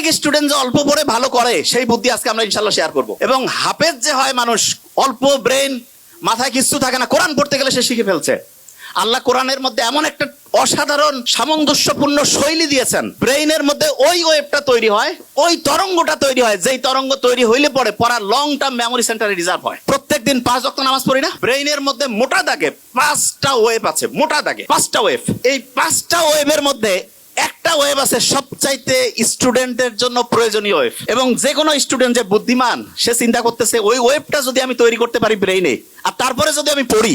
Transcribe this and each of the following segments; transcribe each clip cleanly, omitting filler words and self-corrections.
অনেক স্টুডেন্ট যে অল্প পড়ে ভালো করে সেই বুদ্ধি আজকে আমরা ইনশাল্লাহ শেয়ার করব। এবং হাফেজ যে হয় মানুষ, অল্প ব্রেন, মাথায় কিছু থাকে না, কোরআন পড়তে গেলে সে শিখে ফেলছে। আল্লাহ কোরআনের মধ্যে এমন একটা অসাধারণ সামঞ্জস্যপূর্ণ শৈলী দিয়েছেন, ব্রেইনের মধ্যে ওই ওয়েভটা তৈরি হয়, ওই তরঙ্গটা তৈরি হয়, যেই তরঙ্গ তৈরি হইলে পরে পড়া লং টার্ম মেমোরি সেন্টারে রিজার্ভ হয়। প্রত্যেকদিন 5 ওয়াক্ত নামাজ পড়ি না, ব্রেইনের মধ্যে মোটা দাগে 5টা ওয়েভ আছে, মোটা দাগে 5টা ওয়েভ। এই 5টা ওয়েভের মধ্যে একটা ওয়েভ আছে সবচাইতে স্টুডেন্টের জন্য প্রয়োজনীয় ওয়েভ। এবং যে কোনো স্টুডেন্ট যে বুদ্ধিমান সে চিন্তা করতেছে ওই ওয়েভটা যদি আমি তৈরি করতে পারি ব্রেইনে, আর তারপরে যদি আমি পড়ি,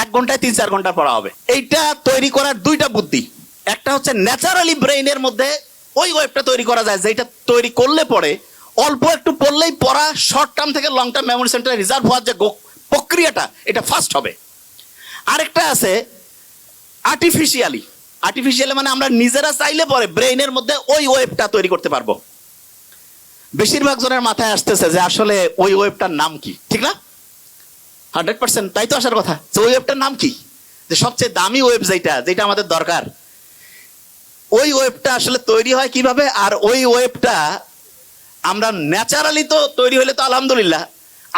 1 ঘন্টায় 3-4 ঘন্টা পড়া হবে। এইটা তৈরি করার 2টা বুদ্ধি। একটা হচ্ছে ন্যাচারালি ব্রেইনের মধ্যে ওই ওয়েভটা তৈরি করা যায়, যেটা তৈরি করলে পরে অল্প একটু পড়লেই পড়া শর্ট টার্ম থেকে লং টার্ম মেমোরি সেন্টারে রিজার্ভ হওয়ার যে প্রক্রিয়াটা, এটা ফাস্ট হবে। আরেকটা আছে আর্টিফিশিয়ালি মানে আমরা নিজেরা চাইলে পরে ব্রেইনের মধ্যে ওই ওয়েভটা তৈরি করতে পারবো। বেশিরভাগ জনের মাথায় আসতেছে যে আসলে ওই ওয়েভটার নাম কি, ঠিক না? 100% তাই তো আসার কথা, যে ওই ওয়েভটার নাম কি, যে সবচেয়ে দামি ওয়েভ যেটা আমাদের দরকার, ওই ওয়েভটা আসলে তৈরি হয় কিভাবে? আর ওই ওয়েভটা আমরা ন্যাচারালি তো তৈরি হলে তো আলহামদুলিল্লাহ,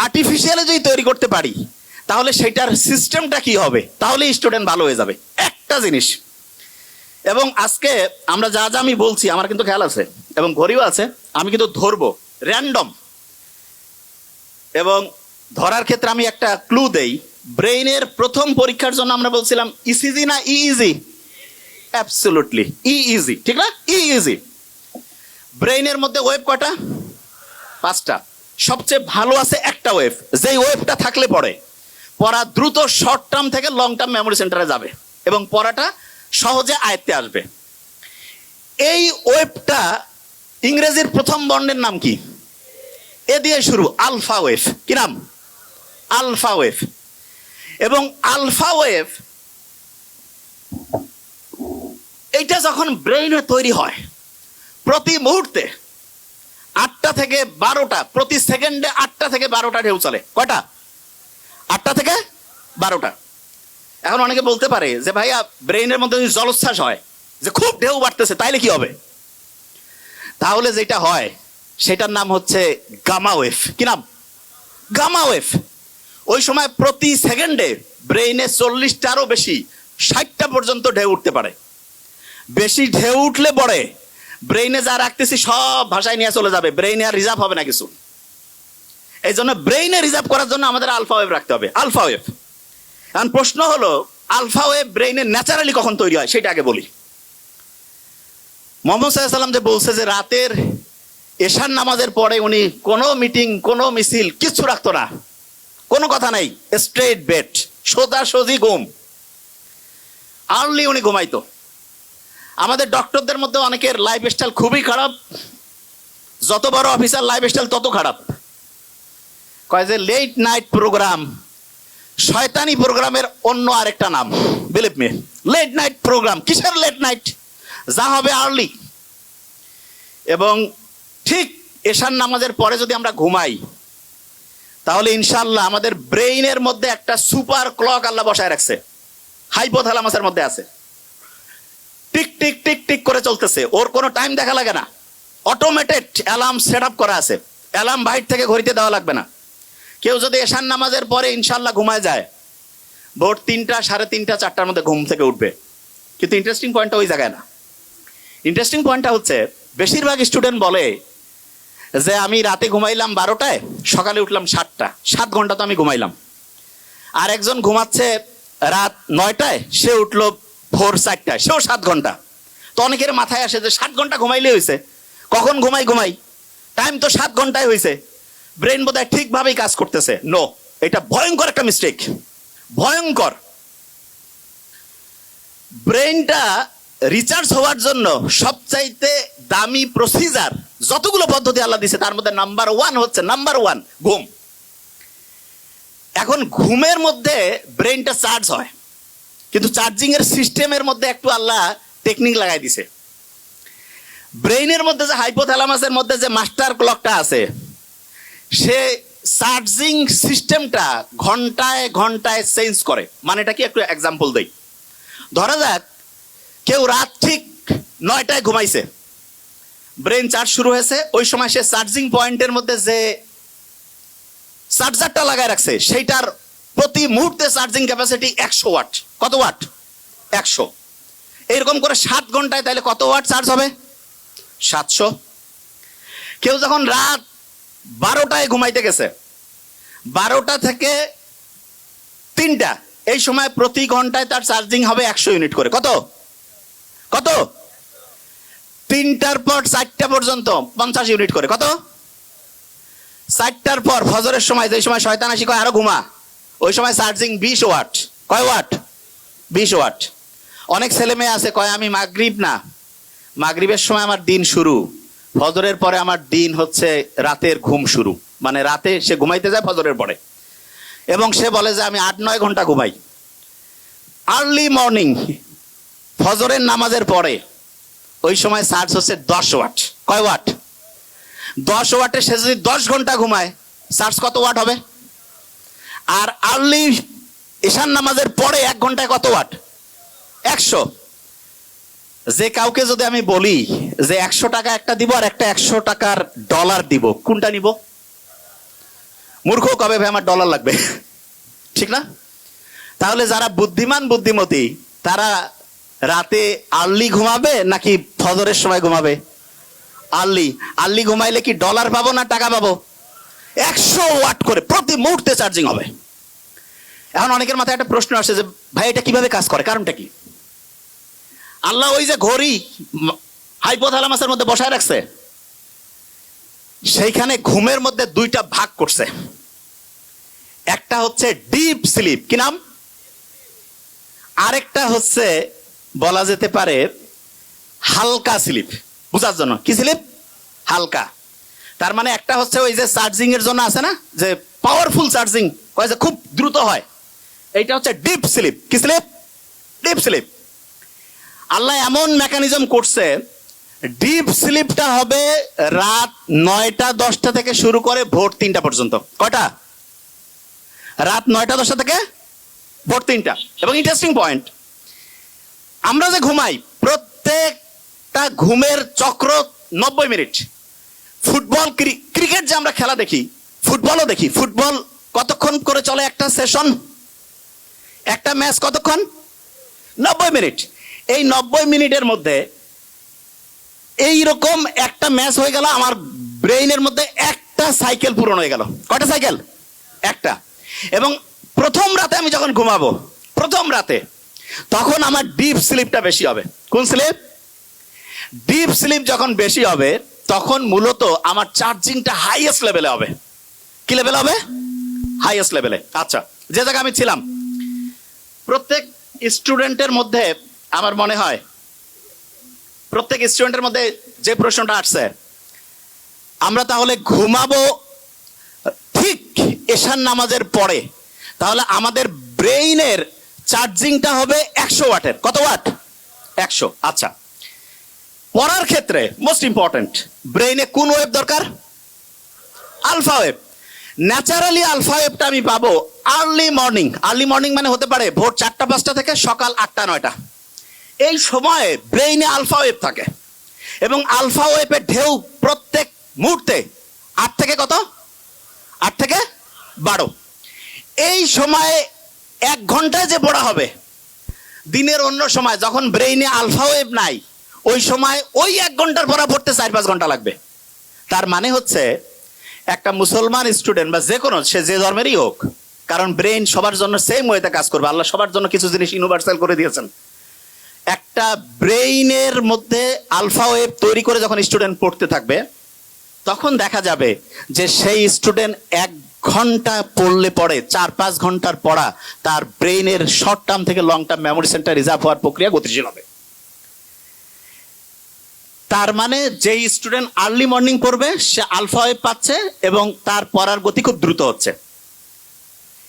আর্টিফিশিয়ালি যদি তৈরি করতে পারি তাহলে সেটার সিস্টেমটা কি হবে, তাহলে স্টুডেন্ট ভালো হয়ে যাবে। একটা জিনিস, এবং আজকে আমরা যা যা আমি বলছি আমার কিন্তু খেয়াল আছে এবং ঘড়িও আছে, আমি কিন্তু ধরবো র্যান্ডম। এবং ধরার ক্ষেত্রে আমি একটা ক্লু দেই। ব্রেইনের প্রথম পরীক্ষার জন্য আমরা বলছিলাম ইসিজি না ইইজি? অ্যাবসলিউটলি ইইজি, ঠিক না? ইইজি। ব্রেইনের মধ্যে ওয়েভ কয়টা? 5টা। সবচেয়ে ভালো আছে একটা ওয়েভ, যেই ওয়েভটা থাকলে পরে পড়া দ্রুত শর্ট টার্ম থেকে লং টার্ম মেমোরি সেন্টারে যাবে এবং পড়াটা সহজে আয়ত্তে আসবে। এই ওয়েভটা ইংরেজির প্রথম বর্ণের নাম কি? এ দিয়ে শুরু, আলফা ওয়েভ। কি নাম? Alpha wave. এবং আলফা ওয়েভ এইটা যখন ব্রেইনে তৈরি হয়, প্রতি মুহূর্তে 8টা থেকে 12টা, প্রতি সেকেন্ডে 8টা থেকে 12টা ঢেউ চলে। কয়টা? 8টা থেকে 12টা। এখন অনেকে বলতে পারে যে ভাইয়া ব্রেইনের মধ্যে যদি জলোচ্ছ্বাস হয়, যে খুব ঢেউ বাড়তেছে, তাইলে কি হবে? তাহলে যেটা হয় সেটার নাম হচ্ছে গামা ওয়েভ। কি নাম? Gamma wave. ওই সময় প্রতি সেকেন্ডে ব্রেইনে 40টারও বেশি, 60টা পর্যন্ত ঢেউ উঠতে পারে। বেশি ঢেউ উঠলে পরে ব্রেইনে যা রাখতেছি সব ভাষায় নিয়ে চলে যাবে, ব্রেইনে আর রিজার্ভ হবে না কিছু। এই জন্য ব্রেইনে রিজার্ভ করার জন্য আমাদের আলফা ওয়েভ রাখতে হবে, আলফা ওয়েভ। এখন প্রশ্ন হলো আলফা ওয়েভ ব্রেইনে ন্যাচারালি কখন তৈরি হয় সেটা আগে বলি। মুহাম্মদ সাল্লাল্লাহু আলাইহি ওয়াসাল্লাম যে বলছে যে রাতের এশার নামাজের পরে উনি কোনো মিটিং, কোনো মিছিল কিচ্ছু রাখতো না, কোনো কথা নাই, স্ট্রেট বেড, সোজাসুজি ঘুম, আর্লি উনি ঘুমাইতো। আমাদের ডক্টরদের মধ্যে অনেকের লাইফস্টাইল খুবই খারাপ, যত বড় অফিসার লাইফস্টাইল তত খারাপ। কয় যে লেট নাইট প্রোগ্রাম, শয়তানি প্রোগ্রামের অন্য আরেকটা নাম, believe me. Late night program, কিসের লেট নাইট? যা হবে আর্লি। এবং ঠিক এশার নামাজের পরে যদি আমরা ঘুমাই তাহলে ইনশাআল্লাহ আমাদের ব্রেইনের মধ্যে একটা সুপার ক্লক আল্লাহ বসায় রাখছে, হাইপোথ্যালামাসের মধ্যে আছে, টিক টিক টিক টিক করে চলতেছে, ওর কোনো টাইম দেখা লাগে না, অটোমেটেড অ্যালার্ম সেট আপ করা আছে, অ্যালার্ম বাইরে থেকে ঘড়িতে দেওয়া লাগবে না। কেউ যদি এশার নামাজের পরে ইনশাআল্লাহ ঘুমায় যায়, ভোর 3টা, 3:30, 4টার মধ্যে ঘুম থেকে উঠবে। কিন্তু ইন্টারেস্টিং পয়েন্টটা ওই জায়গায় না। ইন্টারেস্টিং পয়েন্টটা হচ্ছে বেশিরভাগ স্টুডেন্ট বলে যে আমি রাতে ঘুমাইলাম 12টায়, সকালে উঠলাম 7টা, 7 ঘন্টা তো আমি ঘুমাইলাম। আর একজন ঘুমাচ্ছে রাত 9টায়, সে উঠলো ভোর 4টায়, সেও 7 ঘন্টা। তো অনেকের মাথায় আসে যে 7 ঘন্টা ঘুমাইলে হয়েছে, কখন ঘুমাই, টাইম তো 7 ঘন্টায় হয়েছে, ব্রেন বোধহয় ঠিকভাবেই কাজ করতেছে। নো, এটা ভয়ঙ্কর একটা মিস্টেক, ভয়ঙ্কর। ব্রেনটা রিচার্জ হওয়ার জন্য সবচাইতে দামি প্রসিজার যতগুলো পদ্ধতি আল্লাহ দিয়েছে তার মধ্যে নাম্বার 1 হচ্ছে ঘুম। এখন ঘুমের মধ্যে ব্রেনটা চার্জ হয়, কিন্তু চার্জিং এর সিস্টেমের মধ্যে একটু আল্লাহ টেকনিক লাগাই দিছে। ব্রেইনের মধ্যে যে হাইপোথ্যালামাসের মধ্যে যে মাস্টার ক্লকটা আছে, সে চার্জিং সিস্টেমটা ঘন্টায় ঘন্টায় চেঞ্জ করে। মানে এটা কি, একটু এক্সাম্পল দেই। ধরা যাক কেউ রাত ঠিক 9টায় ঘুমাইছে, ব্রেন চার্জ শুরু হয়েছে, ওই সময় সে চার্জিং পয়েন্টের মধ্যে যে চার্জারটা লাগায় রাখছে সেইটার প্রতি মুহূর্তে চার্জিং ক্যাপাসিটি 100 ওয়াট। কত ওয়াট? 100। এইরকম করে 7 ঘন্টায় তাহলে কত ওয়াট চার্জ হবে? 700। কেউ যখন রাত 12টায় ঘুমাইতে গেছে, 12টা থেকে 3টা, এই সময় প্রতি ঘন্টায় তার চার্জিং হবে 100 ইউনিট করে। কত কত? 3টার পর 4টা পর্যন্ত 50 ইউনিট করে। কত? 4টার পর ফজরের সময়, যে সময় শয়তান আসি কয় আরো ঘুমা, ওই সময় চার্জিং 20 ওয়াট। কয় ওয়াট? 20 ওয়াট। অনেক ছেলে মেয়ে আছে কয় আমি মাগরিব না, মাগরিবের সময় আমার দিন শুরু, ফজরের পরে আমার দিন হচ্ছে রাতের ঘুম শুরু, মানে রাতে সে ঘুমাইতে যায় ফজরের পরে, এবং সে বলে যে আমি 8-9 ঘন্টা ঘুমাই। আর্লি মর্নিং ফজরের নামাজের পরে ওই সময় চার্জ হচ্ছে 10 ওয়াট। কয় ওয়াট? 10 ওয়াটে সে যদি 10 ঘন্টা ঘুমায়, চার্জ কত ওয়াট হবে? আর আর্লি ঈশান নামাজের পরে 1 ঘন্টায় কত ওয়াট? 100। যে কাউকে যদি আমি বলি যে 100 টাকা একটা দিব আর একটা 100 টাকার ডলার দিব, কোনটা নিব? মূর্খ কবে ভাই আমার ডলার লাগবে, ঠিক না? তাহলে যারা বুদ্ধিমান বুদ্ধিমতী তারা রাতে আর্লি ঘুমাবে নাকি ফজরের সময় ঘুমাবে? আর্লি। আর্লি ঘুমাইলে কি ডলার পাবো না টাকা পাবো? 100 ওয়াট করে প্রতি মুহূর্তে চার্জিং হবে। এখন অনেকের মাথায় একটা প্রশ্ন আসে যে ভাই এটা কিভাবে কাজ করে, কারণটা কি? আল্লাহ ওই যে ঘড়ি হাইপোথ্যালামাসের মধ্যে বসায় রাখছে, সেইখানে ঘুমের মধ্যে 2টা ভাগ করছে। একটা হচ্ছে ডিপ স্লিপ, কি নাম? আরেকটা হচ্ছে বলা যেতে পারে হালকা স্লিপ। বুঝার জন্য কি স্লিপ? হালকা। তার মানে একটা হচ্ছে ওই যে চার্জিং এর জন্য আছে না, যে পাওয়ারফুল চার্জিং কয় যে খুব দ্রুত হয়, এইটা হচ্ছে ডিপ স্লিপ। কি স্লিপ? Deep slip. আল্লাহ এমন মেকানিজম করছে, ডিপ স্লিপটা হবে রাত 9টা-10টা থেকে শুরু করে ভোর 3টা পর্যন্ত। কয়টা? রাত 9টা-10টা থেকে ভোর 3টা। এবং ইন্টারেস্টিং পয়েন্ট, আমরা যে ঘুমাই প্রত্যেকটা ঘুমের চক্র 90 মিনিট। ফুটবল, ক্রিকেট যে আমরা খেলা দেখি, ফুটবলও দেখি, ফুটবল কতক্ষণ করে চলে একটা সেশন, একটা ম্যাচ কতক্ষণ? 90 মিনিট। এই 90 মিনিটের মধ্যে এইরকম একটা ম্যাচ হয়ে গেল, আমার ব্রেইনের মধ্যে একটা সাইকেল পূরণ হয়ে গেল। কয়টা সাইকেল? একটা। এবং প্রথম রাতে আমি যখন ঘুমাবো, প্রথম রাতে, তখন আমার ডিপ স্লিপটা বেশি হবে। কোন স্লিপ? ডিপ স্লিপ যখন বেশি হবে তখন মূলত আমার চার্জিংটা হাইয়েস্ট লেভেলে হবে। কি লেভেল হবে? হাইয়েস্ট লেভেলে। আচ্ছা, যে জায়গায় আমি ছিলাম, প্রত্যেক স্টুডেন্টের মধ্যে আমার মনে হয় প্রত্যেক স্টুডেন্টের মধ্যে যে প্রশ্নটা আসছে, আমরা তাহলে ঘুমাবো ঠিক এশার নামাজের পরে, তাহলে আমাদের ব্রেইনের চার্জিংটা হবে 100 ওয়াটের। কত ওয়াট? 100। আচ্ছা, পড়ার ক্ষেত্রে মোস্ট ইম্পর্টেন্ট, ব্রেইনে কোন ওয়েভ দরকার? Alpha wave. ন্যাচারালি আলফা ওয়েভটা আমি পাবো আর্লি মর্নিং। আর্লি মর্নিং মানে হতে পারে ভোর 4টা-5টা থেকে সকাল 8টা-9টা। এই সময়ে ব্রেইনে আলফা ওয়েভ থাকে, এবং আলফা ওয়েভের ঢেউ প্রত্যেক মুহূর্তে 8 থেকে কত? 8 থেকে 12। এই সময়ে 1 ঘন্টায় যে পড়া হবে, দিনের অন্য সময় যখন ব্রেইনে আলফা ওয়েভ নাই, ওই সময় ওই 1 ঘন্টার পড়া পড়তে 4-5 ঘন্টা লাগবে। তার মানে হচ্ছে একটা মুসলমান স্টুডেন্ট বা যে কোনো, সে যে ধর্মেরই হোক, কারণ ব্রেইন সবার জন্য সেম ওয়েতে কাজ করবে। আল্লাহ সবার জন্য কিছু জিনিস ইউনিভার্সাল করে দিয়েছেন। একটা ব্রেইনের মধ্যে আলফা ওয়েভ তৈরি করে যখন স্টুডেন্ট পড়তে থাকবে, তখন দেখা যাবে যে সেই স্টুডেন্ট 1 ঘন্টা পড়লে পড়ে 4-5 ঘন্টার পড়া তার ব্রেইনের শর্ট টার্ম থেকে long term memory centre reserve হওয়ার প্রক্রিয়া গতিশীল হবে। তার মানে যেই স্টুডেন্ট আর্লি মর্নিং পড়বে সে আলফা ওয়েভ পাচ্ছে এবং তার পড়ার গতি খুব দ্রুত হচ্ছে।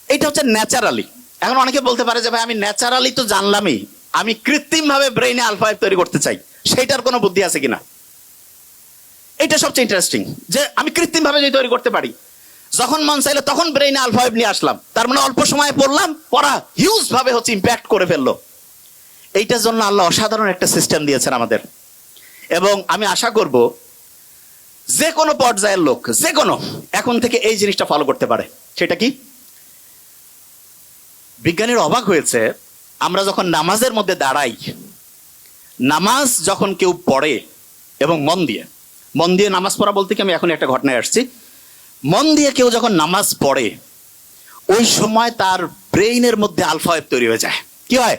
এটা হচ্ছে ন্যাচারালি। এখন অনেকে বলতে পারে যে ভাই আমি ন্যাচারালি তো জানলামই, আমি কৃত্রিম ভাবে ব্রেইনে আলফা ওয়েভ তৈরি করতে চাই, সেইটার কোনো বুদ্ধি আছে কিনা? এটা সবচেয়ে ইন্টারেস্টিং, যে আমি কৃত্রিম ভাবে যদি তৈরি করতে পারি, যখন মন চাইলে তখন ব্রেইনে আলফা ওয়েভ নিয়ে আসলাম, তার মানে অল্প সময়ে পড়লাম, পড়া হিউজ ভাবে হচ্ছে ইম্প্যাক্ট করে ফেললো। এইটার জন্য আল্লাহ অসাধারণ একটা সিস্টেম দিয়েছেন আমাদের। এবং আমি আশা করব যে কোনো পর্যায়ের লোক, যে কোনো, এখন থেকে এই জিনিসটা ফলো করতে পারে। সেটা কি? বিজ্ঞানীরা অবাক হয়েছে, আমরা যখন নামাজের মধ্যে দাঁড়াই, নামাজ যখন কেউ পড়ে এবং মন দিয়ে নামাজ পড়া বলতে কি, আমি এখন একটা ঘটনায় আসছি। মন দিয়ে কেউ যখন নামাজ পড়ে, ওই সময় তার ব্রেইনের মধ্যে আলফা ওয়েভ তৈরি হয়ে যায়। কি হয়?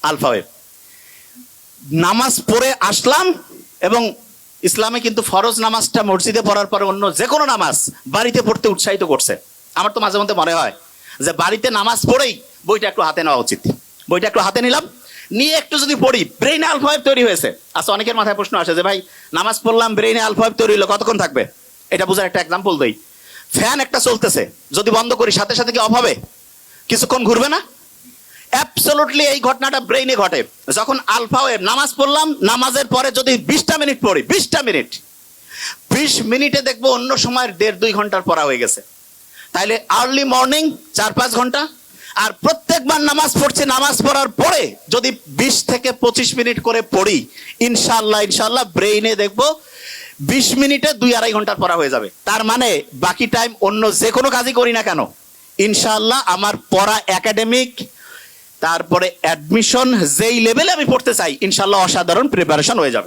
Alpha wave. নামাজ পড়ে আসলাম, এবং ইসলামে কিন্তু ফরজ নামাজটা মসজিদে পড়ার পরে অন্য যে কোনো নামাজ বাড়িতে পড়তে উৎসাহিত করছে। আমার তো মাঝে মধ্যে মনে হয় যে বাড়িতে নামাজ পড়েই বইটা একটু হাতে নেওয়া উচিত। বইটা একটু হাতে নিলাম, নিয়ে একটু যদি পড়ি, ব্রেইনে আলফা ওয়েভ তৈরি হয়েছে। আচ্ছা, অনেকের মাথায় প্রশ্ন আসে যে ভাই, নামাজ পড়লাম, ব্রেইনে আলফা ওয়েভ তৈরি হলো, কতক্ষণ থাকবে? এটা বোঝার একটা এক্সাম্পল দেই। ফ্যান একটা চলতেছে, যদি বন্ধ করি সাথে সাথে কি অফ হবে? কিছুক্ষণ ঘুরবে না? অ্যাবসলিউটলি এই ঘটনাটা ব্রেইনে ঘটে। যখন আলফা ওয়েভ, নামাজ পড়লাম, নামাজের পরে যদি 20টা মিনিট পড়ি, 20টা মিনিট, 20 মিনিটে দেখবো অন্য সময়ের 1.5-2 ঘন্টার পড়া হয়ে গেছে। তাইলে আর্লি মর্নিং 4-5 ঘন্টা। আর প্রত্যেকবার নামাজ পড়ছি, নামাজ পড়ার পরে যদি 20 থেকে 25 মিনিট করে পড়ি, ইনশাআল্লাহ ব্রেইনে দেখবো 20 মিনিটে 2-2.5 ঘন্টার পড়া হয়ে যাবে। তার মানে বাকি টাইম অন্য যে কোনো কাজই করি না কেন, ইনশাআল্লাহ আমার পড়া, একাডেমিক, তারপরে অ্যাডমিশন, যেই লেভেলে আমি পড়তে চাই, ইনশাআল্লাহ অসাধারণ প্রিপারেশন হয়ে যাবে।